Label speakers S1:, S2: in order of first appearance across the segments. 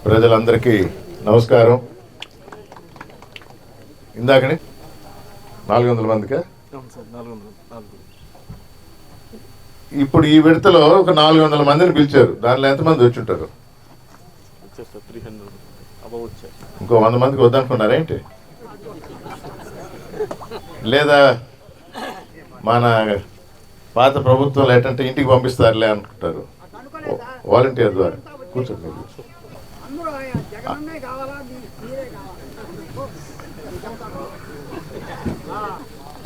S1: ప్రజలందరికీ నమస్కారం. ఇందాకనే 400 మందికా? ఇప్పుడు ఈ విడతలో ఒక 400 మందిని పిలిచారు. దానిలో ఎంతమంది వచ్చి ఉంటారు? ఇంకో 100 మందికి వద్దనుకున్నారా ఏంటి? లేదా మన పాత ప్రభుత్వంలో ఏంటంటే ఇంటికి పంపిస్తారులే అనుకుంటారు, వాలంటీర్ ద్వారా. కూర్చోండి.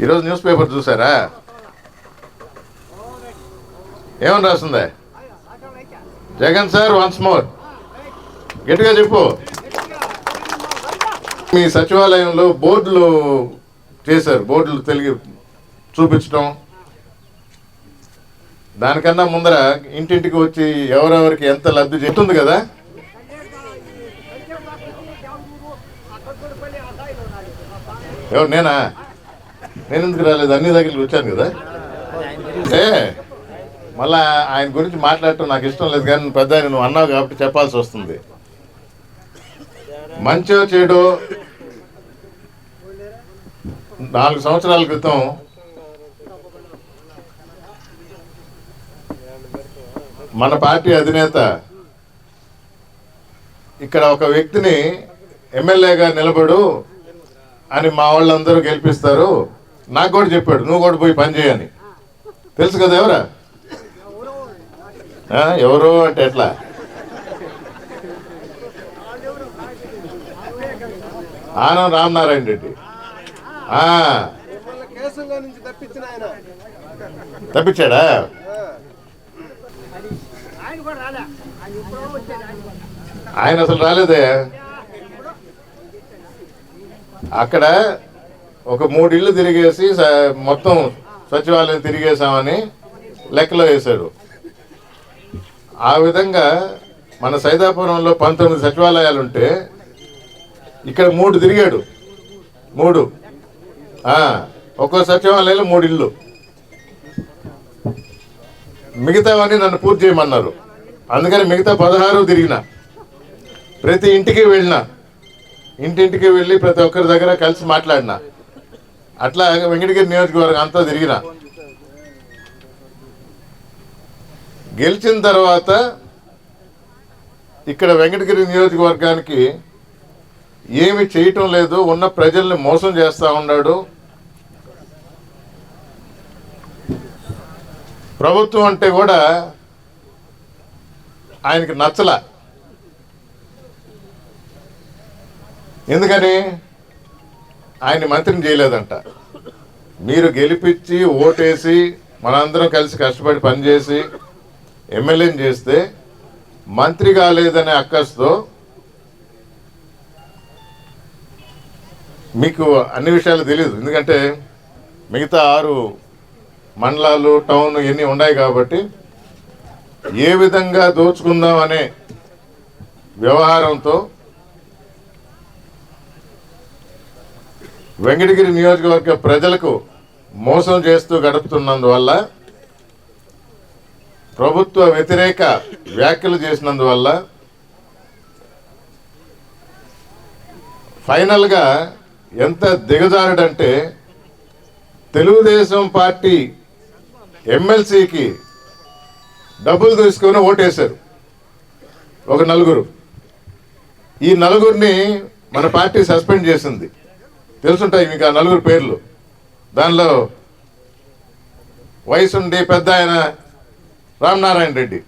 S1: ఈరోజు న్యూస్ పేపర్ చూసారా? ఏమని రాస్తుందా? Jagan sir once more. గట్టిగా చెప్పు. మీ సచివాలయంలో బోర్డులు చేశారు, బోర్డులు తెలుగు చూపించడం. దానికన్నా ముందర ఇంటింటికి వచ్చి ఎవరెవరికి ఎంత లబ్ధి చెప్తుంది కదా. ఎవరు? నేను ఎందుకు రాలేదు? అన్ని దగ్గరికి వచ్చాను కదా. అంటే మళ్ళా ఆయన గురించి మాట్లాడటం నాకు ఇష్టం లేదు, కానీ పెద్ద ఆయన నువ్వు అన్నావు కాబట్టి చెప్పాల్సి వస్తుంది. మంచో చెడో 4 సంవత్సరాల క్రితం మన పార్టీ అధినేత ఇక్కడ ఒక వ్యక్తిని ఎమ్మెల్యేగా నిలబడు అని మా వాళ్ళందరూ గెలిపిస్తారు, నాకు కూడా చెప్పాడు, నువ్వు కూడా పోయి పని చేయని. తెలుసు కదా ఎవరా? ఎవరు అంటే ఎట్లా? ఆనం రామనారాయణ రెడ్డి. తప్పించాడా? ఆయన అసలు రాలేదే. అక్కడ ఒక 3 ఇళ్ళు తిరిగేసి మొత్తం సచివాలయం తిరిగేసామని లెక్కలో వేశాడు. ఆ విధంగా మన సైదాపురంలో 19 సచివాలయాలు ఉంటే ఇక్కడ 3 తిరిగాడు. 3 ఒక్కో సచివాలయంలో 3 ఇళ్ళు. మిగతావన్నీ నన్ను పూర్తి చేయమన్నారు. అందుకని మిగతా 16 తిరిగిన. ప్రతి ఇంటికి వెళ్ళిన, ఇంటింటికి వెళ్ళి ప్రతి ఒక్కరి దగ్గర కలిసి మాట్లాడిన. అట్లా వెంకటగిరి నియోజకవర్గం అంతా తిరిగిన. గెలిచిన తర్వాత ఇక్కడ వెంకటగిరి నియోజకవర్గానికి ఏమి చేయటం లేదు, ఉన్న ప్రజల్ని మోసం చేస్తూ ఉన్నాడు. ప్రభుత్వం అంటే కూడా ఆయనకి నచ్చల. ఎందుకని? ఆయన మంత్రిని చేయలేదంట. మీరు గెలిపించి ఓటేసి మనందరం కలిసి కష్టపడి పనిచేసి ఎమ్మెల్యేని చేస్తే మంత్రి కాలేదనే అక్కస్తో మీకు అన్ని విషయాలు తెలియదు. ఎందుకంటే మిగతా 6 మండలాలు, టౌన్ ఇవన్నీ ఉన్నాయి కాబట్టి ఏ విధంగా దోచుకుందాం అనే వ్యవహారంతో వెంకటగిరి నియోజకవర్గ ప్రజలకు మోసం చేస్తూ గడుపుతున్నందువల్ల, ప్రభుత్వ వ్యతిరేక వ్యాఖ్యలు చేసినందువల్ల ఫైనల్గా ఎంత దిగజారుడంటే తెలుగుదేశం పార్టీ ఎమ్మెల్సీకి డబ్బులు తీసుకొని ఓటేశారు ఒక 4. ఈ 4 మన పార్టీ సస్పెండ్ చేసింది. తెలుసుంటాయి మీకు ఆ 4 పేర్లు. దానిలో వయసుండి పెద్ద ఆయన రామనారాయణ రెడ్డి,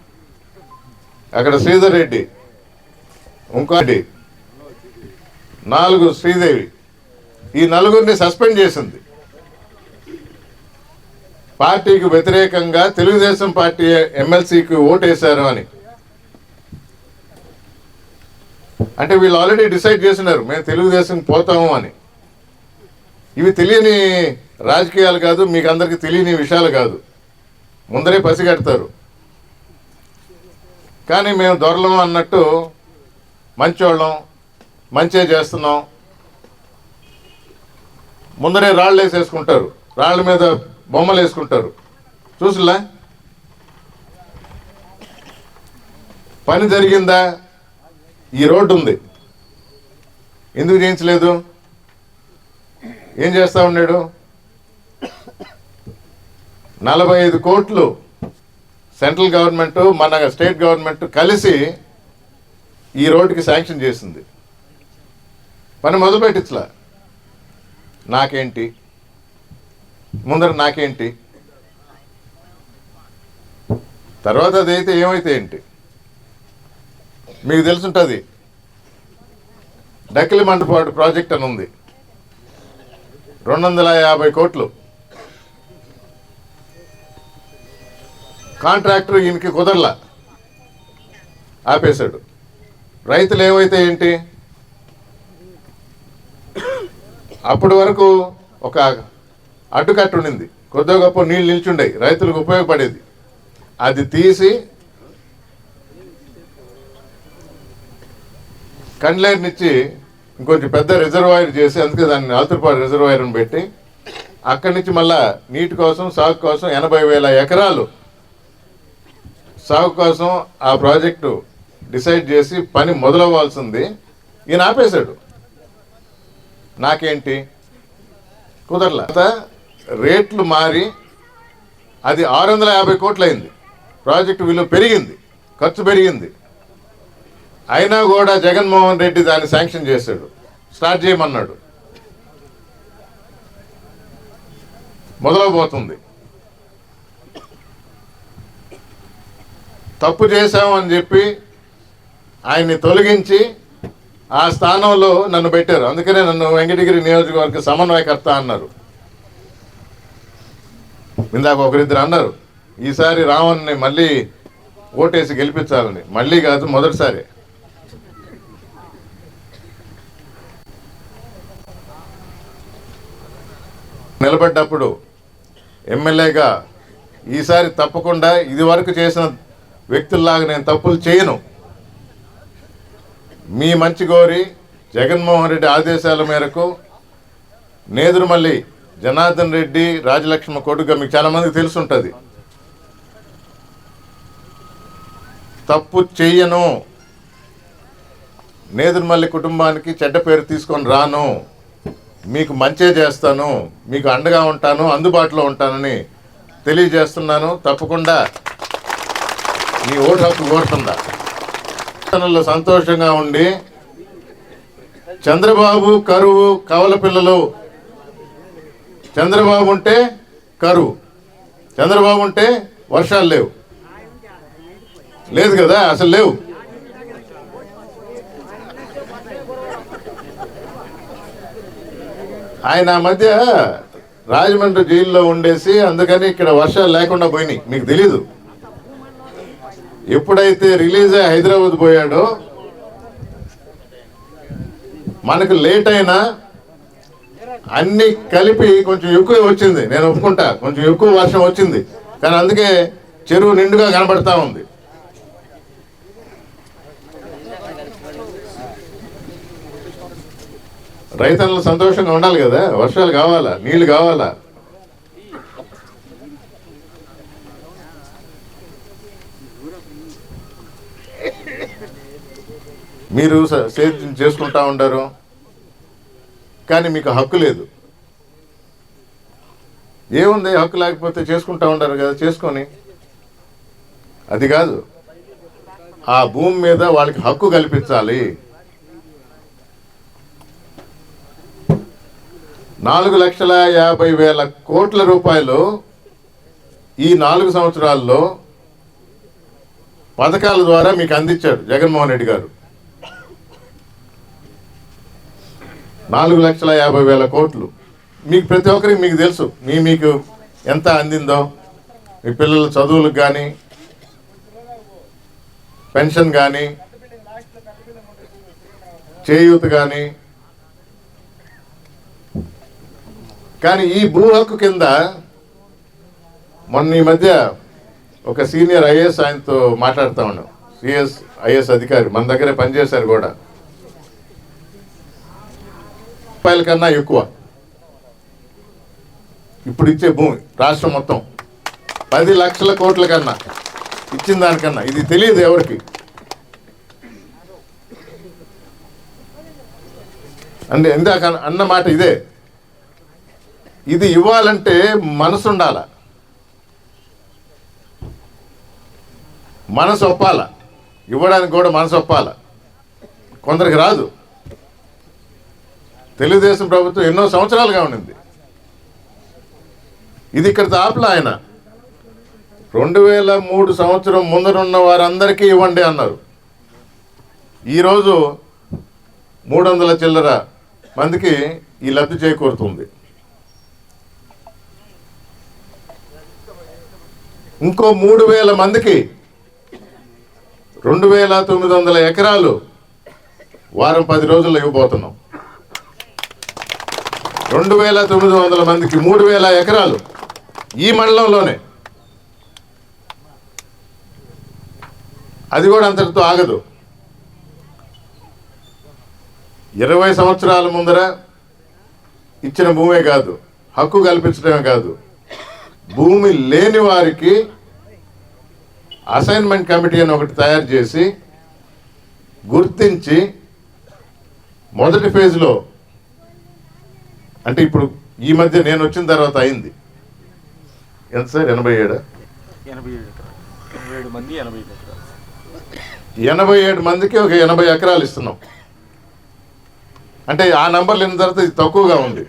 S1: అక్కడ శ్రీధర్ రెడ్డి, ఇంకోటి 4 శ్రీదేవి. ఈ 4 సస్పెండ్ చేసింది. పార్టీకి వ్యతిరేకంగా తెలుగుదేశం పార్టీ ఎమ్మెల్సీకి ఓటేశారు అని. అంటే వీళ్ళు ఆల్రెడీ డిసైడ్ చేసినారు, మేము తెలుగుదేశం పోతాము అని. ఇవి తెలియని రాజకీయాలు కాదు, మీకు అందరికీ తెలియని విషయాలు కాదు, ముందరే పసిగడతారు. కానీ మేము దొరలం అన్నట్టు మంచోళ్ళం, మంచే చేస్తున్నాం, ముందరే రాళ్ళు వేసేసుకుంటారు, రాళ్ళ మీద బొమ్మలు వేసుకుంటారు. చూసులా పని జరిగిందా? ఈ రోడ్డు ఉంది, ఎందుకు చేయించలేదు? ఏం చేస్తా ఉన్నాడు? 45 కోట్లు సెంట్రల్ గవర్నమెంట్ మన స్టేట్ గవర్నమెంట్ కలిసి ఈ రోడ్డుకి శాంక్షన్ చేసింది. పని మొదలుపెట్టించలా. నాకేంటి ముందర, నాకేంటి తర్వాత, అదైతే ఏమైతే ఏంటి? మీకు తెలుసుంటుంది, డక్కిలి మండపాడు ప్రాజెక్ట్ అని ఉంది, 250 కోట్లు. కాంట్రాక్టర్ ఈయనకి కుదరలా, ఆపేశాడు. రైతులు ఏమైతే ఏంటి? అప్పటి వరకు ఒక అడ్డుకట్టు ఉండింది, కొద్దిగా గొప్ప నీళ్ళు నిల్చుండేవి, రైతులకు ఉపయోగపడేది. అది తీసి కండ్లేరునిచ్చి ఇంకొంచెం పెద్ద రిజర్వాయర్ చేసి, అందుకే దాన్ని ఆతురపాడు రిజర్వాయర్ని పెట్టి అక్కడి నుంచి మళ్ళా నీటి కోసం, సాగు కోసం 80,000 ఎకరాలు సాగు కోసం ఆ ప్రాజెక్టు డిసైడ్ చేసి పని మొదలవ్వాల్సింది. ఈయన ఆపేశాడు. నాకేంటి? కుదరలా. రేట్లు మారి అది 650 కోట్లు అయింది. ప్రాజెక్టు విలువ పెరిగింది, ఖర్చు పెరిగింది. అయినా కూడా జగన్మోహన్ రెడ్డి దాన్ని శాంక్షన్ చేశాడు, స్టార్ట్ చేయమన్నాడు. మొదలవబోతుంది. తప్పు చేశామని చెప్పి ఆయన్ని తొలగించి ఆ స్థానంలో నన్ను పెట్టారు. అందుకనే నన్ను వెంకటగిరి నియోజకవర్గ సమన్వయకర్త అన్నారు. ఇందాక ఒకరిద్దరు అన్నారు, ఈసారి రావణ్ని మళ్ళీ ఓటేసి గెలిపించాలని. మళ్ళీ కాదు, మొదటిసారి. నిలబడ్డప్పుడు ఎమ్మెల్యేగా ఈసారి తప్పకుండా ఇది వరకు చేసిన వ్యక్తుల్లాగా నేను తప్పులు చేయను. మీ మంచి కోరి జగన్మోహన్ రెడ్డి ఆదేశాల మేరకు నేదురుమల్లి జనార్దన్ రెడ్డి రాజలక్ష్మ కొడుకుగా మీకు చాలామందికి తెలుసుంటుంది. తప్పు చెయ్యను, నేదురుమల్లి కుటుంబానికి చెడ్డ పేరు తీసుకొని రాను, మీకు మంచే చేస్తాను, మీకు అండగా ఉంటాను, అందుబాటులో ఉంటానని తెలియజేస్తున్నాను. తప్పకుండా మీ ఓటు హక్కు కోరుతుందా? సంతోషంగా ఉండి చంద్రబాబు కరువు, కవల పిల్లలు. చంద్రబాబు ఉంటే కరువు, చంద్రబాబు ఉంటే వర్షాలు లేవు. లేదు కదా, అసలు లేవు. ఆయన ఆ మధ్య రాజమండ్రి జైల్లో ఉండేసి అందుకని ఇక్కడ వర్షాలు లేకుండా పోయినాయి. మీకు తెలీదు. ఎప్పుడైతే రిలీజ్ అయ్యి హైదరాబాద్ పోయాడో మనకు లేట్ అయినా అన్ని కలిపి కొంచెం ఎక్కువ వచ్చింది. నేను ఒప్పుకుంటా, కొంచెం ఎక్కువ వర్షం వచ్చింది. కానీ అందుకే చెరువు నిండుగా కనబడతా ఉంది. రైతులు సంతోషంగా ఉండాలి కదా, వర్షాలు కావాలా, నీళ్లు కావాలా. మీరు సేద్యం చేసుకుంటా ఉంటారు, కానీ మీకు హక్కు లేదు. ఏముంది, హక్కు లేకపోతే చేసుకుంటా ఉంటారు కదా, చేసుకొని. అది కాదు, ఆ భూమి మీద వాళ్ళకి హక్కు కల్పించాలి. 4,50,000 కోట్ల రూపాయలు ఈ 4 సంవత్సరాల్లో పథకాల ద్వారా మీకు అందించాడు జగన్మోహన్ రెడ్డి గారు. 4,50,000 కోట్లు మీకు ప్రతి ఒక్కరికి మీకు తెలుసు. మీకు ఎంత అందిందో, మీ పిల్లల చదువులకు కానీ, పెన్షన్ కానీ, చేయూత కానీ. కానీ ఈ భూ హక్కు కింద మొన్న ఈ మధ్య ఒక సీనియర్ ఐఏఎస్ ఆయనతో మాట్లాడుతూ ఉన్నాం. ఐఏఎస్ అధికారి మన దగ్గరే పనిచేశారు కూడా. రూపాయల కన్నా ఎక్కువ ఇప్పుడు ఇచ్చే భూమి రాష్ట్రం మొత్తం 10 లక్షల కోట్ల కన్నా ఇచ్చిన దానికన్నా. ఇది తెలియదు ఎవరికి. అంటే ఇందాక అన్న మాట ఇదే. ఇది ఇవ్వాలంటే మనసు ఉండాల, మనసు ఒప్పాల, ఇవ్వడానికి కూడా మనసు ఒప్పాల. కొందరికి రాదు. తెలుగుదేశం ప్రభుత్వం ఎన్నో సంవత్సరాలుగా ఉండింది. ఇది ఇక్కడ తాపలా. ఆయన 2003 సంవత్సరం ముందరున్న వారందరికీ ఇవ్వండి అన్నారు. ఈరోజు 300 చిల్లర మందికి ఈ లబ్ధి చేకూరుతుంది. ఇంకో 3000 మందికి 2900 ఎకరాలు వారం 10 రోజుల్లో ఇవ్వబోతున్నాం. 2900 మందికి 3000 ఎకరాలు ఈ మండలంలోనే. అది కూడా అంతటితో ఆగదు. 20 సంవత్సరాల ముందర ఇచ్చిన భూమే కాదు, హక్కు కల్పించడమే కాదు, భూమి లేని వారికి అసైన్మెంట్ కమిటీ అని ఒకటి తయారు చేసి గుర్తించి మొదటి ఫేజ్లో, అంటే ఇప్పుడు ఈ మధ్య నేను వచ్చిన తర్వాత అయింది. ఎంత సార్? 87 మందికి ఒక 80 ఎకరాలు ఇస్తున్నాం. అంటే ఆ నంబర్లు అయిన తర్వాత ఇది తక్కువగా ఉంది.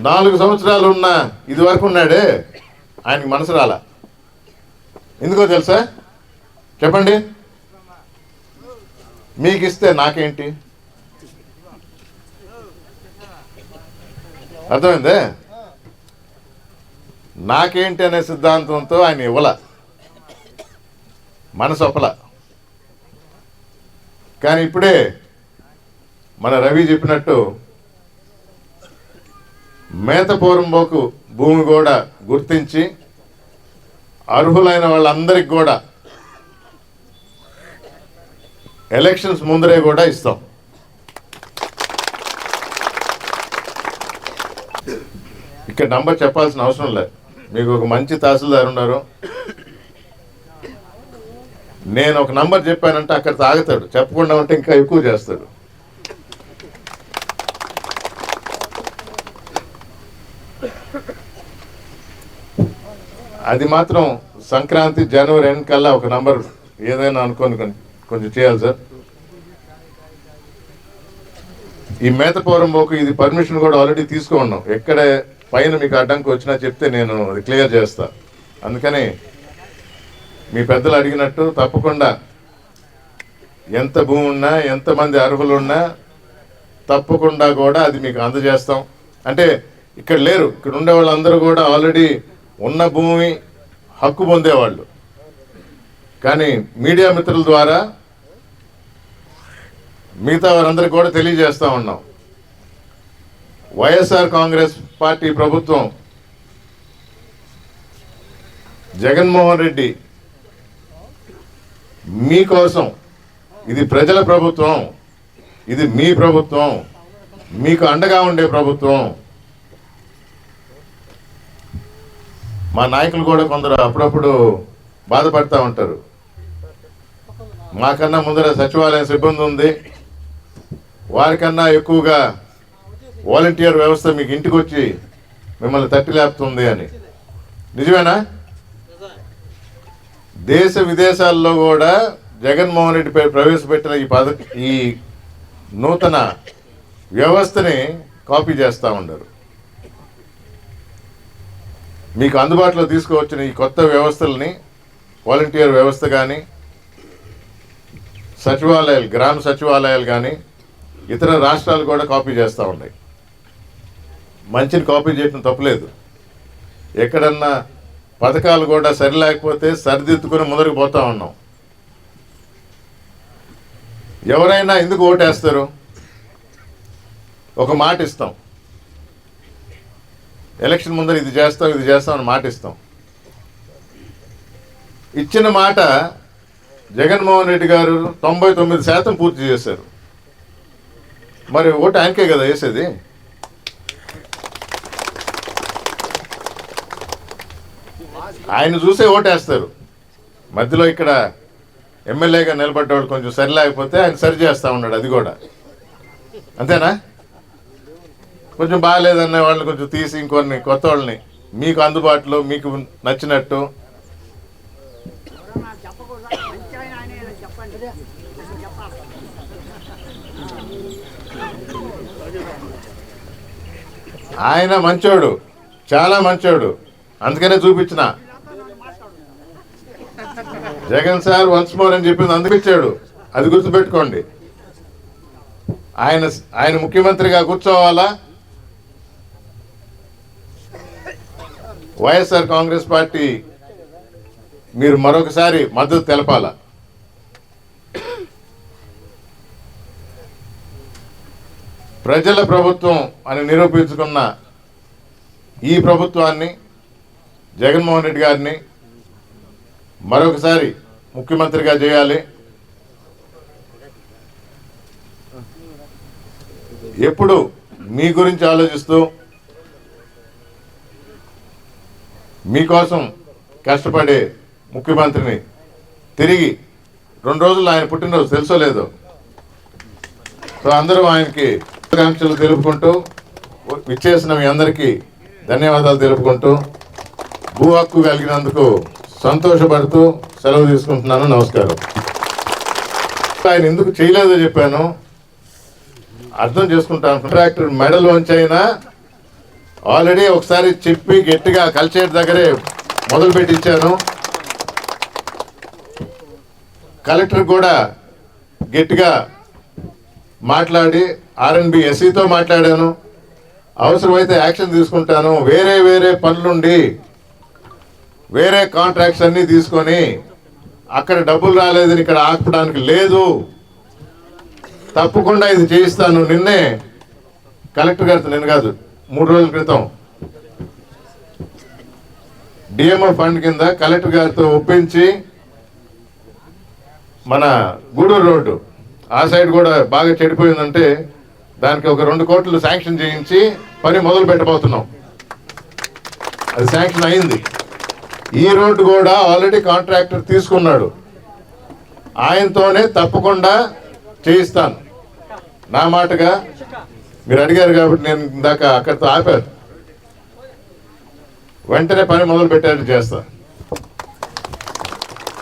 S1: 4 సంవత్సరాలు ఉన్న ఇది వరకు ఉన్నాడే ఆయనకి మనసు రాలా. ఎందుకో తెలుసా? చెప్పండి. మీకు ఇస్తే నాకేంటి? అర్థమైందే? నాకేంటి అనే సిద్ధాంతంతో ఆయన ఇవ్వల, మనసు ఒప్పల. కానీ ఇప్పుడే మన రవి చెప్పినట్టు మేతపూర్వంబోకు భూమి కూడా గుర్తించి అర్హులైన వాళ్ళందరికీ కూడా ఎలక్షన్స్ ముందరే కూడా ఇస్తాం. ఇక్కడ నంబర్ చెప్పాల్సిన అవసరం లేదు. మీకు ఒక మంచి తహసీల్దార్ ఉన్నారు. నేను ఒక నంబర్ చెప్పానంటే అక్కడ తాగుతాడు, చెప్పకుండా ఉంటే ఇంకా ఎక్కువ చేస్తాడు. అది మాత్రం సంక్రాంతి జనవరి ఎండ్ కల్లా ఒక నంబర్ ఏదైనా అనుకోని కొంచెం చేయాలి సార్. ఈ మేతపూర్వంబోకు ఇది పర్మిషన్ కూడా ఆల్రెడీ తీసుకున్నాం. ఎక్కడ పైన మీకు అడ్డంకి వచ్చినా చెప్తే నేను అది క్లియర్ చేస్తా. అందుకని మీ పెద్దలు అడిగినట్టు తప్పకుండా ఎంత భూమి ఉన్నా, ఎంతమంది అర్హులు ఉన్నా తప్పకుండా కూడా అది మీకు అందజేస్తాం. అంటే ఇక్కడ లేరు, ఇక్కడ ఉండే వాళ్ళందరూ కూడా ఆల్రెడీ ఉన్న భూమి హక్కు పొందేవాళ్ళు. కానీ మీడియా మిత్రుల ద్వారా మిగతా వారందరికీ కూడా తెలియజేస్తూ ఉన్నాం. వైఎస్ఆర్ కాంగ్రెస్ పార్టీ ప్రభుత్వం, జగన్మోహన్ రెడ్డి మీకోసం, ఇది ప్రజల ప్రభుత్వం, ఇది మీ ప్రభుత్వం, మీకు అండగా ఉండే ప్రభుత్వం. మా నాయకులు కూడా కొందరు అప్పుడప్పుడు బాధపడతా ఉంటారు. మాకన్నా ముందర సచివాలయం సిబ్బంది ఉంది, వారికన్నా ఎక్కువగా వాలంటీర్ వ్యవస్థ మీకు ఇంటికి వచ్చి మిమ్మల్ని తట్టి లేపుతుంది అని. నిజమేనా? దేశ విదేశాల్లో కూడా జగన్మోహన్ రెడ్డి ప్రవేశపెట్టిన ఈ నూతన వ్యవస్థని కాపీ చేస్తూ ఉన్నారు. మీకు అందుబాటులో తీసుకువచ్చిన ఈ కొత్త వ్యవస్థలని, వాలంటీర్ వ్యవస్థ కానీ, సచివాలయాలు, గ్రామ సచివాలయాలు కానీ ఇతర రాష్ట్రాలు కూడా కాపీ చేస్తూ ఉన్నాయి. మంచిని కాపీ చేయడం తప్పులేదు. ఎక్కడన్నా పథకాలు కూడా సరిలేకపోతే సరిదిద్దుకుని ముందరికి పోతా ఉన్నాం. ఎవరైనా ఎందుకు ఓటేస్తారు? ఒక మాట ఇస్తాం, ఎలక్షన్ ముందర ఇది చేస్తాం ఇది చేస్తాం అని మాట ఇస్తాం. ఇచ్చిన మాట జగన్మోహన్ రెడ్డి గారు 99% పూర్తి చేశారు. మరి ఓటు ఆయనకే కదా వేసేది. ఆయన చూసే ఓటేస్తారు. మధ్యలో ఇక్కడ ఎమ్మెల్యేగా నిలబడ్డవాడు కొంచెం సరిలేకపోతే ఆయన సరి చేస్తూ ఉన్నాడు. అది కూడా అంతేనా? కొంచెం బాగాలేదనే వాళ్ళని కొంచెం తీసి ఇంకొన్ని కొత్త వాళ్ళని మీకు అందుబాటులో మీకు నచ్చినట్టు ఆయన మంచోడు, చాలా మంచోడు, అందుకనే చూపించిన. జగన్ సార్ వన్స్ మోర్ అని చెప్పింది అందుకిచ్చాడు, అది గుర్తుపెట్టుకోండి. ఆయన ముఖ్యమంత్రిగా కూర్చోవాలా, వైఎస్ఆర్ కాంగ్రెస్ పార్టీ మీరు మరొకసారి మద్దతు తెలపాలా. ప్రజల ప్రభుత్వం అని నిరూపించుకున్న ఈ ప్రభుత్వాన్ని, జగన్మోహన్ రెడ్డి గారిని మరొకసారి ముఖ్యమంత్రిగా చేయాలి. ఎప్పుడు మీ గురించి ఆలోచిస్తూ మీకోసం కష్టపడే ముఖ్యమంత్రిని తిరిగి 2 రోజులు ఆయన పుట్టినరోజు తెలుసో లేదో, సో అందరూ ఆయనకి శుభాకాంక్షలు తెలుపుకుంటూ విచ్చేసిన మీ అందరికీ ధన్యవాదాలు తెలుపుకుంటూ భూ హక్కు కలిగినందుకు సంతోషపడుతూ సెలవు తీసుకుంటున్నాను. నమస్కారం. ఆయన ఎందుకు చేయలేదో చెప్పాను, అర్థం చేసుకుంటాను. కాంట్రాక్టర్ మెడలోంచి అయినా ఆల్రెడీ ఒకసారి చెప్పి గట్టిగా కల్చేట్ దగ్గరే మొదలు పెట్టించాను. కలెక్టర్ కూడా గట్టిగా మాట్లాడి ఆర్ఎన్బి ఎస్సీతో మాట్లాడాను. అవసరమైతే యాక్షన్ తీసుకుంటాను. వేరే పనులుండి వేరే కాంట్రాక్ట్స్ అన్నీ తీసుకొని అక్కడ డబ్బులు రాలేదని ఇక్కడ ఆపడానికి లేదు, తప్పకుండా ఇది చేయిస్తాను. నిన్నే కలెక్టర్ గారితో, నిన్న కాదు 3 రోజుల క్రితం డిఎంఓ ఫండ్ కింద కలెక్టర్ గారితో ఒప్పించి మన గూడూరు రోడ్డు ఆ సైడ్ కూడా బాగా చెడిపోయిందంటే దానికి ఒక 2 కోట్లు శాంక్షన్ చేయించి పని మొదలు పెట్టబోతున్నాం. అది శాంక్షన్ అయింది. ఈ రోడ్డు కూడా ఆల్రెడీ కాంట్రాక్టర్ తీసుకున్నాడు, ఆయనతోనే తప్పకుండా చేయిస్తాను. నా మాటగా మీరు అడిగారు కాబట్టి నేను ఇందాక అక్కడితో ఆపాను. వెంటనే పని మొదలు పెట్టేట్టు చేస్తాను.